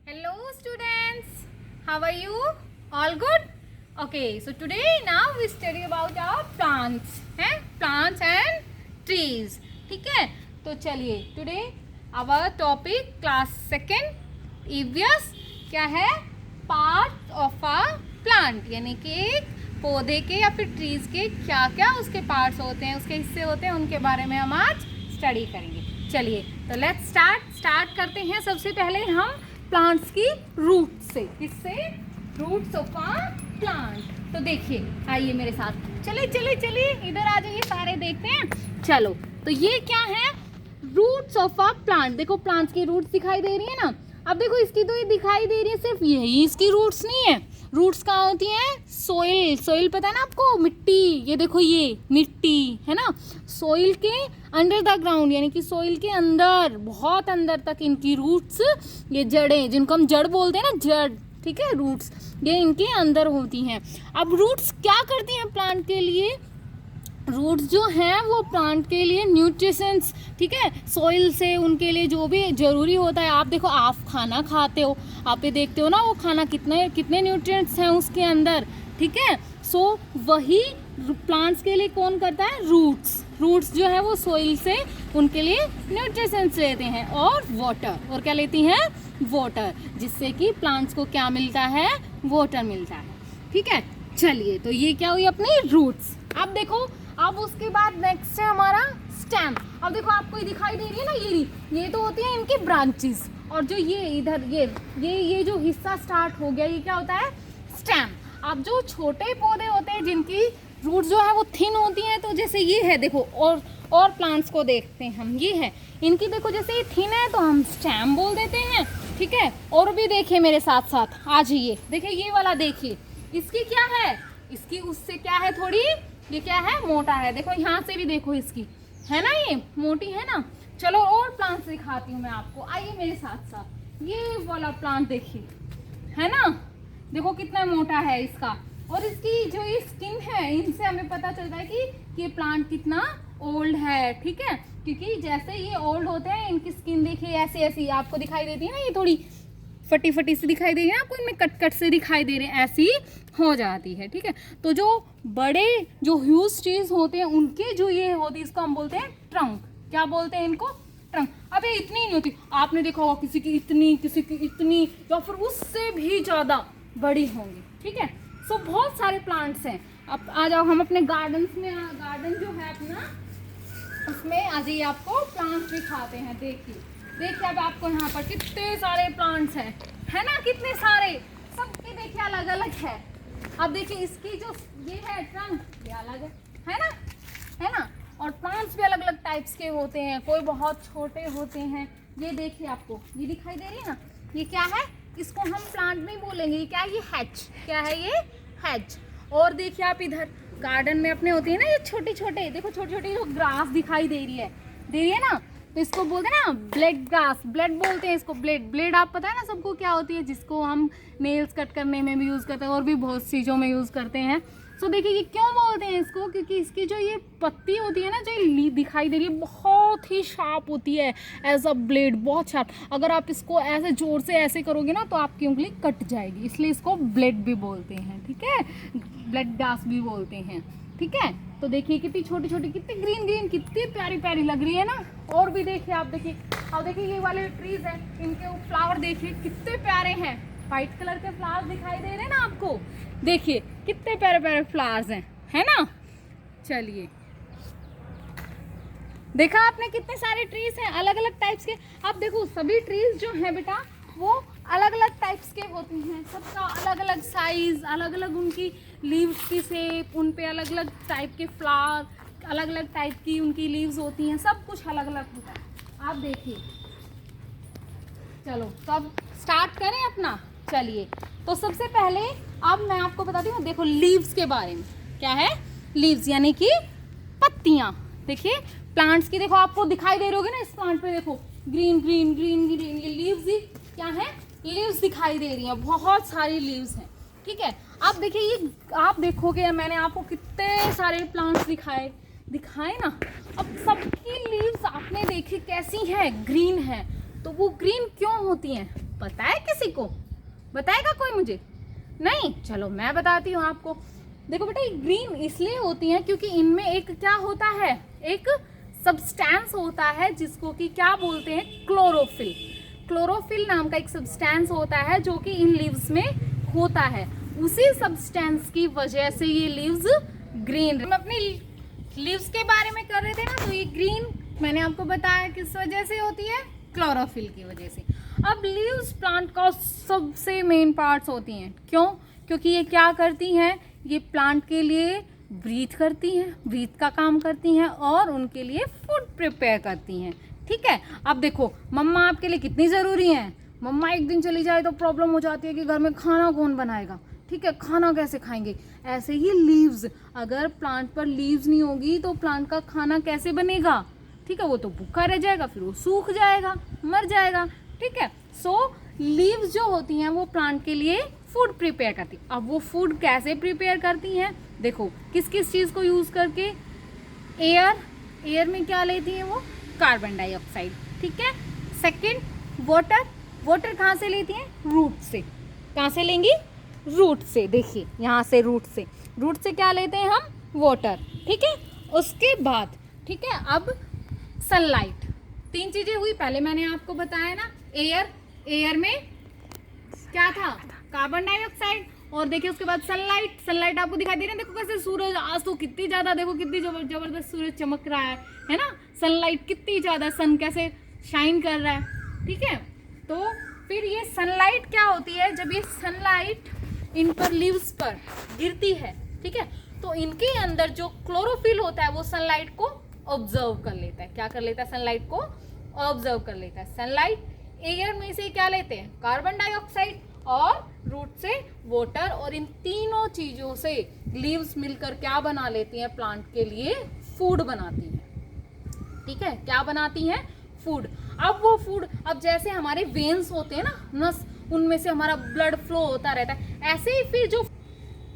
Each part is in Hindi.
Hello students, how are you? All good? Okay, so today now we study about our plants, हैं? Plants and trees. ठीक है? तो चलिए today our topic class second EVS क्या है? Part of a plant यानी कि एक पौधे के या फिर ट्रीज के क्या क्या उसके पार्ट्स होते हैं, उसके हिस्से होते हैं, उनके बारे में हम आज स्टडी करेंगे। चलिए तो लेट्स स्टार्ट करते हैं। सबसे पहले हम प्लांट्स की रूट से, किससे? Roots of a plant. तो देखिए, आइए मेरे साथ, चलिए इधर आ जाइए, सारे देखते हैं। चलो तो ये क्या है? Roots of a plant. देखो प्लांट्स की रूट्स दिखाई दे रही है ना। अब देखो इसकी तो ये दिखाई दे रही है, सिर्फ यही इसकी रूट्स नहीं है। रूट्स कहाँ होती हैं? सोइल पता है ना आपको? मिट्टी, ये देखो ये मिट्टी है ना। सोइल के अंडर द ग्राउंड यानी कि सोइल के अंदर, बहुत अंदर तक इनकी रूट्स, ये जड़ें जिनको हम जड़ बोलते हैं ना, जड़, ठीक है, रूट्स ये इनके अंदर होती हैं। अब रूट्स क्या करती हैं प्लांट के लिए? रूट्स जो हैं वो प्लांट के लिए न्यूट्रिशंस, ठीक है, सॉइल से उनके लिए जो भी जरूरी होता है। आप देखो, आप खाना खाते हो, आप ये देखते हो ना वो खाना कितने न्यूट्रिएंट्स हैं उसके अंदर, ठीक है। सो वही प्लांट्स के लिए कौन करता है? रूट्स जो है वो सॉइल से उनके लिए न्यूट्रिशंस लेते हैं, और वाटर, और क्या लेती हैं? वाटर, जिससे कि प्लांट्स को क्या मिलता है? वाटर मिलता है, ठीक है। चलिए तो ये क्या हुई अपनी रूट्स। अब देखो, अब उसके बाद नेक्स्ट है हमारा स्टेम। अब देखो आपको ये दिखाई दे रही है ना, ये तो होती है इनकी ब्रांचेस, और जो ये इधर ये जो हिस्सा स्टार्ट हो गया, ये क्या होता है? स्टेम। अब जो छोटे पौधे होते हैं जिनकी रूट जो है वो थिन होती हैं, तो जैसे ये है, देखो, और प्लांट्स को देखते हैं हम, ये है इनकी, देखो जैसे ये थिन है तो हम स्टेम बोल देते हैं, ठीक है। और भी देखिए मेरे साथ साथ, आ जाइए, देखिए ये वाला देखिए, इसकी क्या है? इसकी उससे क्या है थोड़ी, ये क्या है? मोटा है। देखो यहाँ से भी देखो, इसकी है ना, ये मोटी है ना। चलो और प्लांट्स दिखाती हूँ मैं आपको, आइए मेरे साथ साथ। ये वाला प्लांट देखिए, है ना, देखो कितना मोटा है इसका। और इसकी जो ये स्किन है, इनसे हमें पता चलता है कि ये प्लांट कितना ओल्ड है, ठीक है। क्योंकि जैसे ये ओल्ड होते हैं, इनकी स्किन देखिए ऐसी आपको दिखाई देती है ना, ये थोड़ी फटी सी दिखाई दे रही है आपको, इनमें कट से दिखाई दे रहे हैं, ऐसी हो जाती है, ठीक है। तो जो बड़े जो ह्यूज ट्रीज होते हैं, उनके जो ये होती है, इसको हम बोलते हैं ट्रंक। क्या बोलते हैं इनको? ट्रंक। अब ये इतनी नहीं होती, आपने देखा होगा किसी की इतनी या फिर उससे भी ज्यादा बड़ी होंगी, ठीक है। सो बहुत सारे प्लांट्स हैं। अब आ जाओ हम अपने गार्डन जो है अपना, उसमें आ जाइए, आपको प्लांट्स दिखाते हैं। देखिए अब आपको यहाँ पर कितने सारे प्लांट्स हैं, है ना, कितने सारे, सबके देखिए अलग अलग है। अब देखिए इसकी जो ये है ट्रंक, ये अलग है ना। और प्लांट्स भी अलग अलग टाइप्स के होते हैं, कोई बहुत छोटे होते हैं। ये देखिए आपको ये दिखाई दे रही है ना, ये क्या है? इसको हम प्लांट नहीं बोलेंगे, ये क्या है? ये हैच। क्या है ये? हैच। और देखिए आप इधर गार्डन में अपने होती है ना, ये छोटे देखो, छोटी जो ग्रास दिखाई दे रही है ना, तो इसको बोलते हैं ना ब्लेड ग्रास, ब्लेड बोलते हैं इसको। ब्लेड आप पता है ना सबको क्या होती है, जिसको हम नेल्स कट करने में भी यूज़ करते हैं, और भी बहुत चीज़ों में यूज़ करते हैं। सो देखिए ये क्यों बोलते हैं इसको, क्योंकि इसकी जो ये पत्ती होती है ना, जो ये दिखाई दे रही है, बहुत ही शार्प होती है, एज अ ब्लेड, बहुत शार्प। अगर आप इसको ऐसे जोर से ऐसे करोगे ना, तो आपकी उंगली कट जाएगी, इसलिए इसको ब्लेड भी बोलते हैं, ठीक है, ब्लेड ग्रास भी बोलते हैं, ठीक है। तो देखिए कितनी छोटी कितनी ग्रीन कितनी प्यारी लग रही है ना। और भी देखिए, अब देखिए ये वाले ट्रीज हैं, इनके फ्लावर देखिए कितने प्यारे हैं, व्हाइट कलर के फ्लावर्स दिखाई दे रहे हैं ना आपको, देखिए कितने प्यारे फ्लावर्स हैं, है ना। चलिए, देखा आपने कितने सारे ट्रीज हैं अलग अलग टाइप्स के। अब देखो सभी ट्रीज जो हैं बेटा, वो अलग अलग टाइप्स के होते हैं, सबका अलग अलग साइज, अलग अलग उनकी लीव्स की शेप, उन पे अलग अलग टाइप के फ्लावर, अलग अलग टाइप की उनकी लीव्स होती हैं, सब कुछ अलग अलग होता है। आप देखिए, चलो तो अब स्टार्ट करें अपना। चलिए तो सबसे पहले अब मैं आपको बताती हूँ, देखो लीव्स के बारे में। क्या है? लीव्स यानी कि पत्तियाँ। देखिए प्लांट्स की, देखो आपको दिखाई दे रही होगी ना, इस प्लांट पे देखो ग्रीन, ये लीव्स ही क्या है? लीव्स दिखाई दे रही हैं, बहुत सारी लीव्स हैं, ठीक है। अब देखिए ये आप देखोगे, मैंने आपको कितने सारे प्लांट्स दिखाए ना। अब सबकी लीव्स आपने देखी कैसी हैं? ग्रीन है। तो वो ग्रीन क्यों होती हैं? पता है किसी को? बताएगा कोई मुझे? नहीं, चलो मैं बताती हूँ आपको। देखो बेटा, ये ग्रीन इसलिए होती हैं क्योंकि इनमें एक क्या होता है, एक सब्सटेंस होता है जिसको कि क्या बोलते हैं, क्लोरोफिल। क्लोरोफिल नाम का एक सब्सटेंस होता है जो कि इन लीव्स में होता है। उसी सब्सटेंस की वजह से ये लीव्स ग्रीन। हम अपनी लीव्स के बारे में कर रहे थे ना, तो ये ग्रीन मैंने आपको बताया किस वजह से होती है, क्लोरोफिल की वजह से। अब लीव्स प्लांट का सबसे मेन पार्ट्स होती हैं। क्यों? क्योंकि ये क्या करती हैं, ये प्लांट के लिए ब्रीथ करती हैं, ब्रीथ का काम करती हैं और उनके लिए फूड प्रिपेयर करती हैं। ठीक है, अब देखो मम्मा आपके लिए कितनी ज़रूरी हैं। मम्मा एक दिन चली जाए तो प्रॉब्लम हो जाती है कि घर में खाना कौन बनाएगा। ठीक है, खाना कैसे खाएंगे। ऐसे ही लीव्स, अगर प्लांट पर लीव्स नहीं होगी तो प्लांट का खाना कैसे बनेगा। ठीक है, वो तो भूखा रह जाएगा, फिर वो सूख जाएगा, मर जाएगा। ठीक है, सो लीव्स जो होती हैं वो प्लांट के लिए फूड प्रिपेयर करती हैं। अब वो फूड कैसे प्रिपेयर करती हैं, देखो किस किस चीज़ को यूज़ करके। एयर में क्या लेती हैं वो, कार्बन डाइऑक्साइड। ठीक है, सेकंड वाटर कहाँ से लेती हैं, रूट से। कहाँ से लेंगी, रूट से। देखिए यहाँ से रूट से क्या लेते हैं हम, वाटर। ठीक है, उसके बाद ठीक है, अब सनलाइट। 3 चीजें हुई, पहले मैंने आपको बताया ना, एयर में क्या था, कार्बन डाइऑक्साइड, और देखिए उसके बाद सनलाइट आपको दिखाई दे रही है। देखो कैसे सूरज, आज तो कितनी ज्यादा, देखो कितनी जबरदस्त सूरज चमक रहा है ना। सनलाइट कितनी ज्यादा, सन कैसे शाइन कर रहा है। ठीक है, तो फिर ये सनलाइट क्या होती है, जब ये सनलाइट इन पर लीव्स पर गिरती है, ठीक है, तो इनके अंदर जो क्लोरोफिल होता है वो सनलाइट को ऑब्जर्व कर लेता है। क्या कर लेता है, सनलाइट को ऑब्जर्व कर लेता है। सनलाइट एयर में से क्या लेते हैं, कार्बन डाइऑक्साइड, और रूट से वाटर, और इन तीनों चीजों से लीव्स मिलकर क्या बना लेती हैं, प्लांट के लिए फूड बनाती हैं। ठीक है, क्या बनाती हैं, फूड। अब वो फूड, अब जैसे हमारे वेन्स होते हैं ना, नस, उनमें से हमारा ब्लड फ्लो होता रहता है, ऐसे ही फिर जो,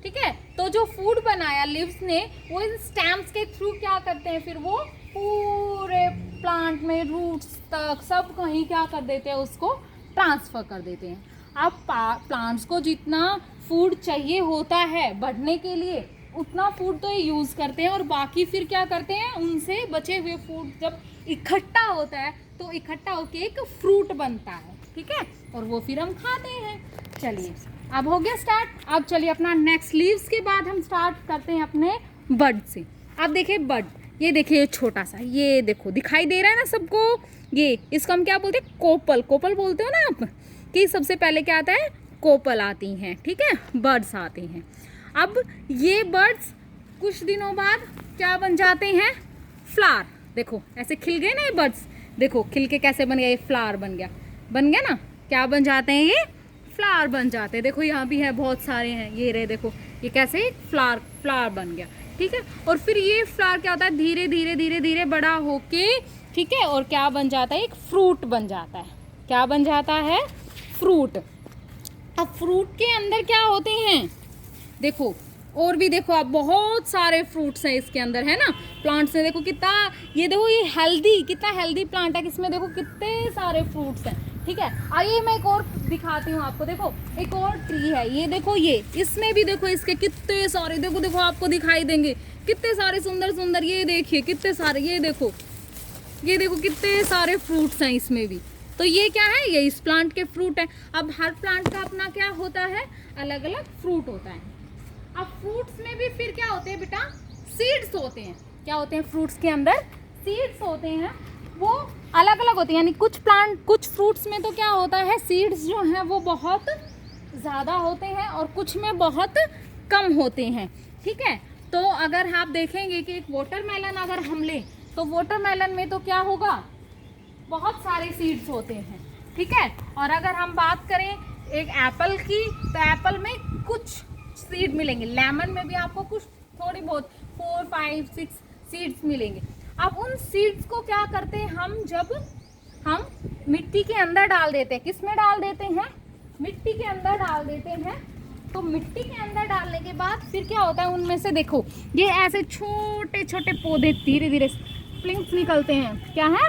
ठीक है, तो जो फूड बनाया लीव्स ने, वो इन स्टेम्स के थ्रू क्या करते हैं, फिर वो पूरे प्लांट में रूट्स तक सब कहीं क्या कर देते हैं, उसको ट्रांसफर कर देते हैं। अब प्लांट्स को जितना फूड चाहिए होता है बढ़ने के लिए, उतना फूड तो ये यूज़ करते हैं, और बाकी फिर क्या करते हैं, उनसे बचे हुए फूड जब इकट्ठा होता है तो इकट्ठा होके एक फ्रूट बनता है। ठीक है, और वो फिर हम खाते हैं। चलिए अब हो गया स्टार्ट। अब चलिए अपना नेक्स्ट, लीव्स के बाद हम स्टार्ट करते हैं अपने बड से। अब देखिए बड, ये देखिए छोटा सा, ये देखो दिखाई दे रहा है ना सबको, ये इसको हम क्या बोलते हैं, कोपल बोलते हो ना आप, कि सबसे पहले क्या आता है, कोपल आती हैं। ठीक है, बर्ड्स आते हैं। अब ये बर्ड्स कुछ दिनों बाद क्या बन जाते हैं, फ्लावर। देखो ऐसे खिल गए ना ये बर्ड्स, देखो खिल के कैसे बन गया, ये फ्लावर बन गया ना। क्या बन जाते हैं, ये फ्लावर बन जाते हैं। देखो यहाँ भी है, बहुत सारे हैं, ये रहे, देखो ये कैसे फ्लावर बन गया। ठीक है, और फिर ये फ्लावर क्या होता है, धीरे धीरे बड़ा होके, ठीक है, और क्या बन जाता है, एक फ्रूट बन जाता है। क्या बन जाता है, फ्रूट। अब फ्रूट के अंदर क्या होते हैं, देखो और भी देखो आप, बहुत सारे फ्रूट्स हैं इसके अंदर, है ना। प्लांट्स में देखो कितना, ये देखो ये कितना हेल्दी प्लांट है, इसमें देखो कितने सारे फ्रूट्स हैं। ठीक है, आइए मैं एक और दिखाती हूँ आपको। देखो एक और ट्री है, ये देखो, ये इसमें भी देखो इसके कितने सारे, देखो आपको दिखाई देंगे कितने सारे सुंदर, ये देखिए कितने सारे, ये देखो कितने सारे फ्रूट्स हैं इसमें भी। तो ये क्या है, ये इस प्लांट के फ्रूट है। अब हर प्लांट का अपना क्या होता है, अलग अलग फ्रूट होता है। अब फ्रूट्स में भी फिर क्या होते हैं बेटा, सीड्स होते हैं। क्या होते हैं, फ्रूट्स के अंदर सीड्स होते हैं, वो अलग अलग होते हैं। यानी कुछ फ्रूट्स में तो क्या होता है, सीड्स जो हैं वो बहुत ज़्यादा होते हैं और कुछ में बहुत कम होते हैं। ठीक है, तो अगर आप देखेंगे कि एक वाटरमेलन अगर हम लें, तो वाटरमेलन में तो क्या होगा, बहुत सारे सीड्स होते हैं। ठीक है, और अगर हम बात करें एक एप्पल की, तो एप्पल में कुछ सीड मिलेंगे। लेमन में भी आपको कुछ थोड़ी बहुत 4, 5, 6 सीड्स मिलेंगे। अब उन सीड्स को क्या करते हैं हम, जब हम मिट्टी के अंदर डाल देते हैं, किस में डाल देते हैं, मिट्टी के अंदर डाल देते हैं। तो मिट्टी के अंदर डालने के बाद फिर क्या होता है, उनमें से देखो ये ऐसे छोटे छोटे पौधे धीरे धीरे स्प्लिंग्स निकलते हैं। क्या है,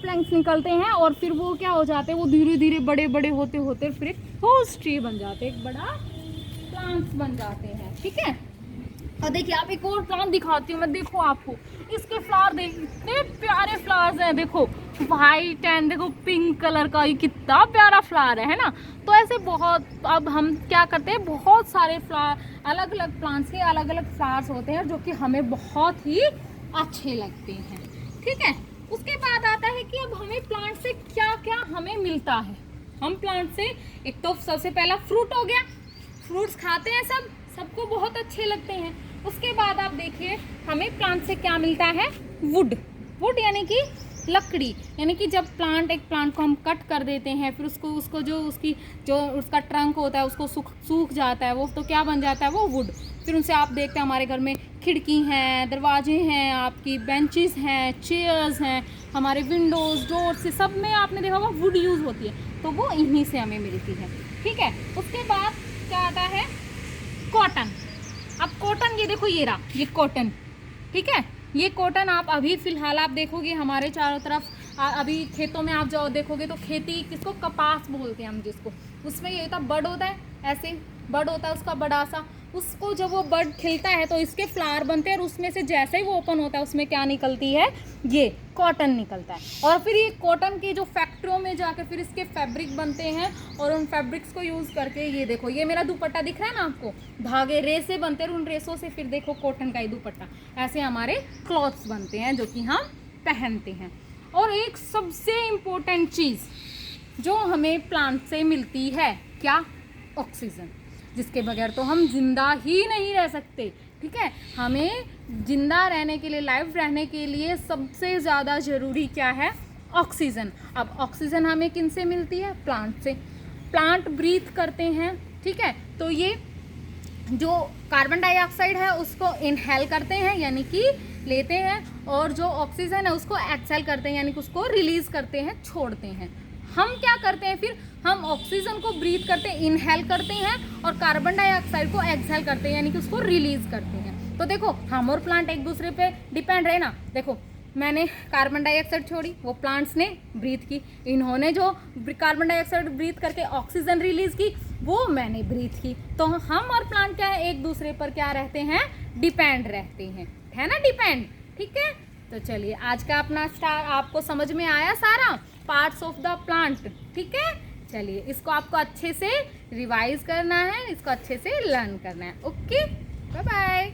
प्लैंक्स निकलते हैं और फिर वो क्या हो जाते हैं, वो धीरे धीरे बड़े बड़े होते होते फिर एक ठोस ट्री बन जाते हैं, एक बड़ा प्लांट्स बन जाते हैं। ठीक है, और देखिए आप एक और प्लांट दिखाती हूँ मैं, देखो आपको इसके फ्लावर देखिए, इतने प्यारे फ्लावर्स हैं, देखो वाइट एंड देखो पिंक कलर का, ये कितना प्यारा फ्लावर है ना। तो ऐसे बहुत, अब हम क्या करते हैं, बहुत सारे फ्लावर, अलग अलग प्लांट्स के अलग अलग फ्लावर्स होते हैं जो कि हमें बहुत ही अच्छे लगते हैं। ठीक है, उसके बाद आता है कि अब हमें प्लांट से क्या क्या हमें मिलता है। हम प्लांट से एक तो सबसे पहला फ्रूट हो गया, फ्रूट्स खाते हैं सबको बहुत अच्छे लगते हैं। उसके बाद आप देखिए हमें प्लांट से क्या मिलता है, वुड यानी कि लकड़ी, यानी कि जब एक प्लांट को हम कट कर देते हैं, फिर उसको जो उसका ट्रंक होता है उसको सूख जाता है, वो तो क्या बन जाता है, वो वुड। फिर उनसे आप देखते हैं हमारे घर में खिड़की हैं, दरवाजे हैं, आपकी बेंचेस हैं, चेयर्स हैं, हमारे विंडोज़ डोर्स से सब में आपने देखा होगा वुड यूज़ होती है, तो वो इन्हीं से हमें मिलती है। ठीक है, उसके बाद क्या आता है, कॉटन। अब कॉटन, ये देखो ये रहा, ये कॉटन। ठीक है, ये कॉटन आप अभी फ़िलहाल आप देखोगे हमारे चारों तरफ, अभी खेतों में आप जाओ देखोगे तो खेती, किसको कपास बोलते हैं हम जिसको, उसमें ये होता बड होता है, ऐसे बड होता है उसका बड़ा सा, उसको जब वो बड खिलता है तो इसके फ्लावर बनते हैं और उसमें से जैसे ही वो ओपन होता है उसमें क्या निकलती है, ये कॉटन निकलता है। और फिर ये कॉटन की जो फैक्ट्रियों में जाकर फिर इसके फैब्रिक बनते हैं और उन फैब्रिक्स को यूज़ करके, ये देखो ये मेरा दुपट्टा दिख रहा है ना आपको, धागे रेसे बनते हैं और उन रेसों से फिर देखो कॉटन का ही दुपट्टा, ऐसे हमारे क्लॉथ्स बनते हैं जो कि हम पहनते हैं। और एक सबसे इम्पोर्टेंट चीज़ जो हमें प्लांट से मिलती है, क्या, ऑक्सीजन, जिसके बगैर तो हम जिंदा ही नहीं रह सकते। ठीक है, हमें जिंदा रहने के लिए, लाइव रहने के लिए सबसे ज़्यादा ज़रूरी क्या है, ऑक्सीजन। अब ऑक्सीजन हमें किन से मिलती है, प्लांट से। प्लांट ब्रीथ करते हैं, ठीक है, तो ये जो कार्बन डाइऑक्साइड है उसको इनहेल करते हैं यानी कि लेते हैं, और जो ऑक्सीजन है उसको एक्सहेल करते हैं यानी कि उसको रिलीज करते हैं, छोड़ते हैं। हम क्या करते हैं फिर, हम ऑक्सीजन को ब्रीथ करते हैं, इनहेल करते हैं, और कार्बन डाइऑक्साइड को एक्सहेल करते हैं यानी कि उसको रिलीज करते हैं। तो देखो हम और प्लांट एक दूसरे पे डिपेंड है ना। देखो मैंने कार्बन डाइऑक्साइड छोड़ी, वो प्लांट्स ने ब्रीथ की, इन्होंने जो कार्बन डाइऑक्साइड ब्रीथ करके ऑक्सीजन रिलीज की वो मैंने ब्रीथ की। तो हम और प्लांट क्या है, एक दूसरे पर क्या रहते हैं, डिपेंड रहते हैं, है ना, डिपेंड। ठीक है, तो चलिए आज का अपना आपको समझ में आया सारा पार्ट्स ऑफ द प्लांट। ठीक है, चलिए इसको आपको अच्छे से रिवाइज करना है, इसको अच्छे से लर्न करना है। Okay, bye bye.